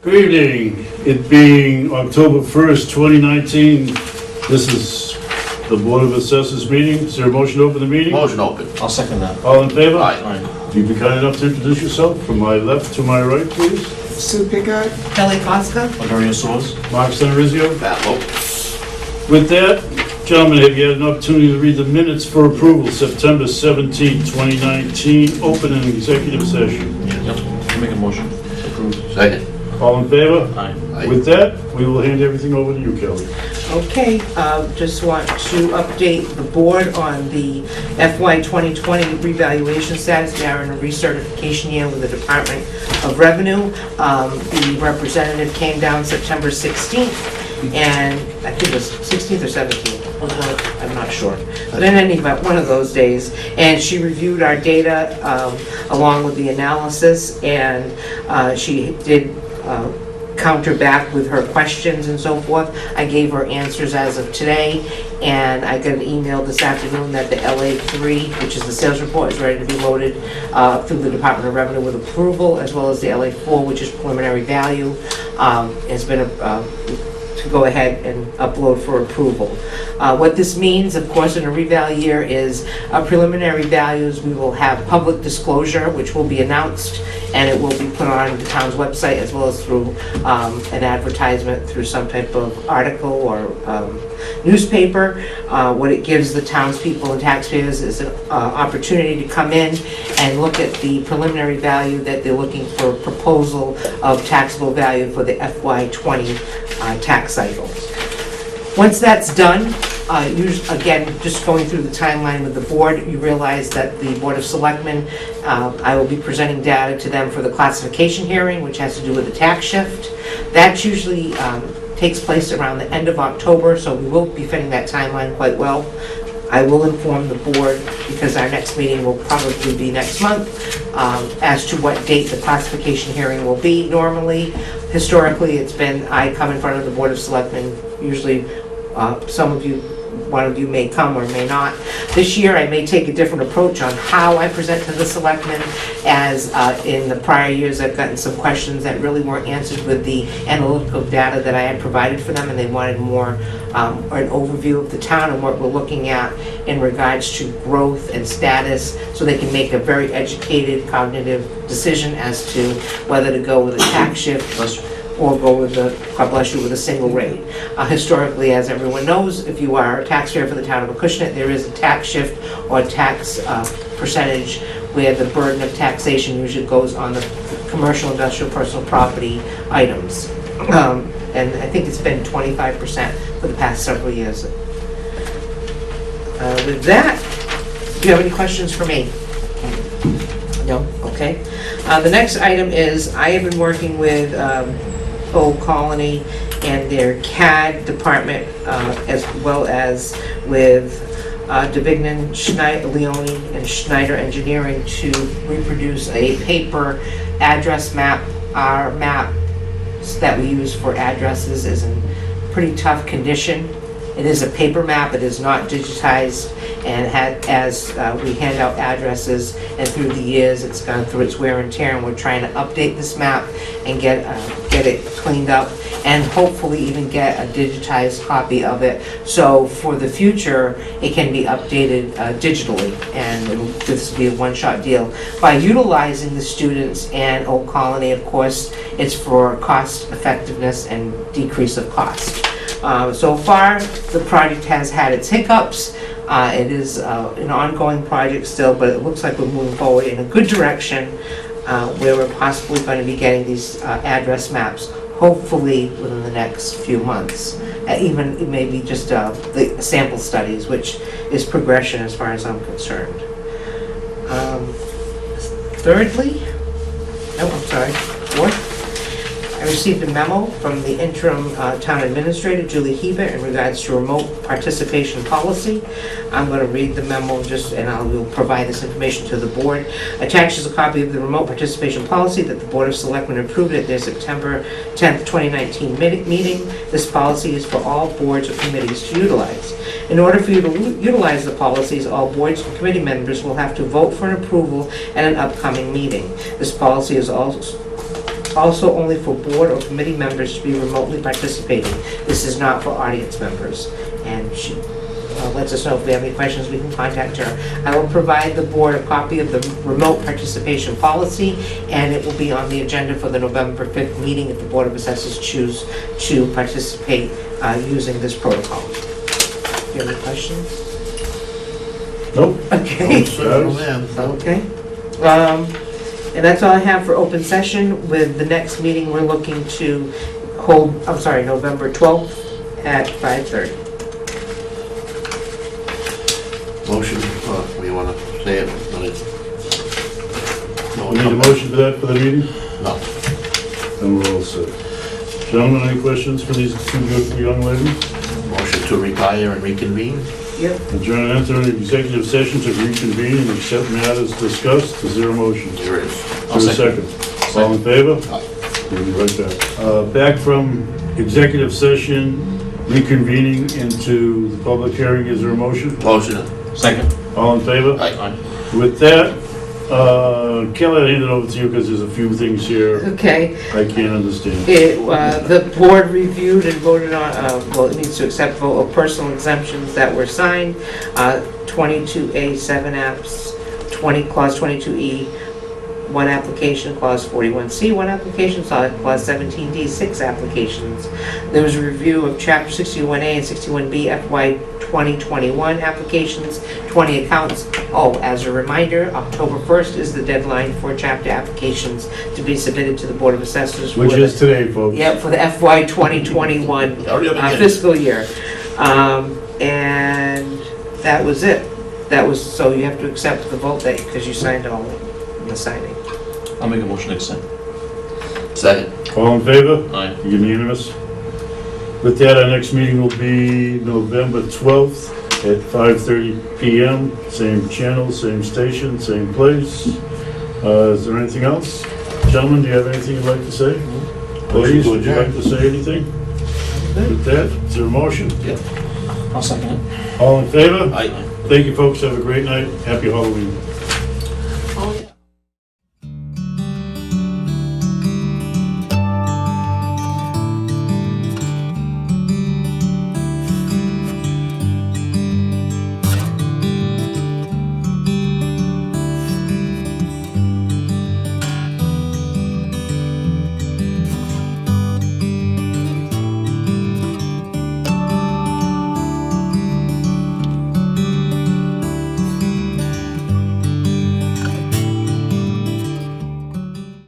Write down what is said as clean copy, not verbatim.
Good evening. It being October 1st, 2019, this is the Board of Assessors meeting. Is there a motion to open the meeting? Motion open. I'll second that. All in favor? Aye. Alright. You'd be kind enough to introduce yourself from my left to my right, please. Sue Picard. Kelly Costa? Valeria Soares? Mark Stenerizio. Pat Lowe. With that, gentlemen, have you had an opportunity to read the minutes for approval, September 17, 2019, open and executive session? Yep. I'll make a motion. Approved. Second. All in favor? Aye. Aye. With that, we will hand everything over to you, Kelly. Okay, just want to update the board on the FY 2020 revaluation status. We are in a recertification year with the Department of Revenue. The representative came down September 16th, and I think it was 16th or 17th, I'm not sure. But in any event, one of those days, and she reviewed our data along with the analysis, and she did counter back with her questions and so forth. I gave her answers as of today, and I got an email this afternoon that the LA3, which is the sales report, is ready to be loaded through the Department of Revenue with approval, as well as the LA4, which is preliminary value, has been to go ahead and upload for approval. What this means, of course, in a reval year is preliminary values. We will have public disclosure, which will be announced, and it will be put on the town's website as well as through an advertisement through some type of article or newspaper. What it gives the townspeople and taxpayers is an opportunity to come in and look at the preliminary value that they're looking for proposal of taxable value for the FY20 tax cycle. Once that's done, again, just going through the timeline with the board, you realize that the Board of Selectmen, I will be presenting data to them for the classification hearing, which has to do with the tax shift. That usually takes place around the end of October, so we will be fitting that timeline quite well. I will inform the board, because our next meeting will probably be next month, as to what date the classification hearing will be. Normally, historically, it's been, I come in front of the Board of Selectmen, usually one of you may come or may not. This year, I may take a different approach on how I present to the selectmen, as in the prior years, I've gotten some questions that really weren't answered with the analytical data that I had provided for them, and they wanted more an overview of the town and what we're looking at in regards to growth and status, so they can make a very educated, cognitive decision as to whether to go with a tax shift or go with God bless you, with a single rate. Historically, as everyone knows, if you are a taxpayer for the town of Acushnet, there is a tax shift or tax percentage where the burden of taxation usually goes on the commercial, industrial, personal property items. And I think it's been 25% for the past several years. With that, do you have any questions for me? No? Okay. The next item is, I have been working with Old Colony and their CAD department, as well as with Davignon, Leone, and Schneider Engineering to reproduce a paper address map. Our map that we use for addresses is in pretty tough condition. It is a paper map, it is not digitized, and as we hand out addresses, and through the years it's gone through its wear and tear, and we're trying to update this map and get it cleaned up, and hopefully even get a digitized copy of it, so for the future it can be updated digitally, and this will be a one-shot deal. By utilizing the students and Old Colony, of course, it's for cost effectiveness and decrease of cost. So far, the project has had its hiccups. It is an ongoing project still, but it looks like we're moving forward in a good direction, where we're possibly going to be getting these address maps, hopefully within the next few months. Even maybe just the sample studies, which is progression as far as I'm concerned. Thirdly, fourth, I received a memo from the interim town administrator, Julie Hebert, in regards to remote participation policy. I'm going to read the memo and I will provide this information to the board. Attached is a copy of the remote participation policy that the Board of Selectmen approved at their September 10th, 2019 meeting. This policy is for all boards or committees to utilize. In order for you to utilize the policies, all boards and committee members will have to vote for an approval at an upcoming meeting. This policy is also also only for board or committee members to be remotely participating. This is not for audience members. And she lets us know if we have any questions, we can contact her. I will provide the board a copy of the remote participation policy, and it will be on the agenda for the November 5th meeting if the Board of Assessors choose to participate using this protocol. Do you have any questions? Nope. Okay. Okay. And that's all I have for open session. With the next meeting, we're looking to hold, November 12th at 5:30. Motion, we want to say it when it's... We need a motion for that for the meeting? No. And we're all set. Gentlemen, any questions for these two good young ladies? Motion to retire and reconvene? Yep. Adjourn and enter an executive session to reconvene and accept matters discussed. Is there a motion? There is. I'll Is there a second? All in favor? Aye. We'll be right back. Back from executive session, reconvening into the public hearing. Is there a motion? Motion. Second. All in favor? Aye. With that, Kelly, I'll hand it over to you because there's a few things here Okay. I can't understand. The board reviewed and voted on, it needs to accept vote of personal exemptions that were signed, 22A, 7 apps, Clause 22E, 1 application, Clause 41C, 1 application, Clause 17D, 6 applications. There was a review of Chapter 61A and 61B FY 2021 applications, 20 accounts. Oh, as a reminder, October 1st is the deadline for chapter applications to be submitted to the Board of Assessors. Which is today, folks. Yeah, for the FY 2021 Already up again. fiscal year. And that was it. So you have to accept the vote that, because you signed all the signing. I'll make a motion to accept. Second. All in favor? Aye. Unanimous. With that, our next meeting will be November 12th at 5:30 PM. Same channel, same station, same place. Is there anything else? Gentlemen, do you have anything you'd like to say? Ladies, would you like to say anything? With that, is there a motion? Yep. I'll second it. All in favor? Aye. Thank you, folks. Have a great night. Happy Halloween.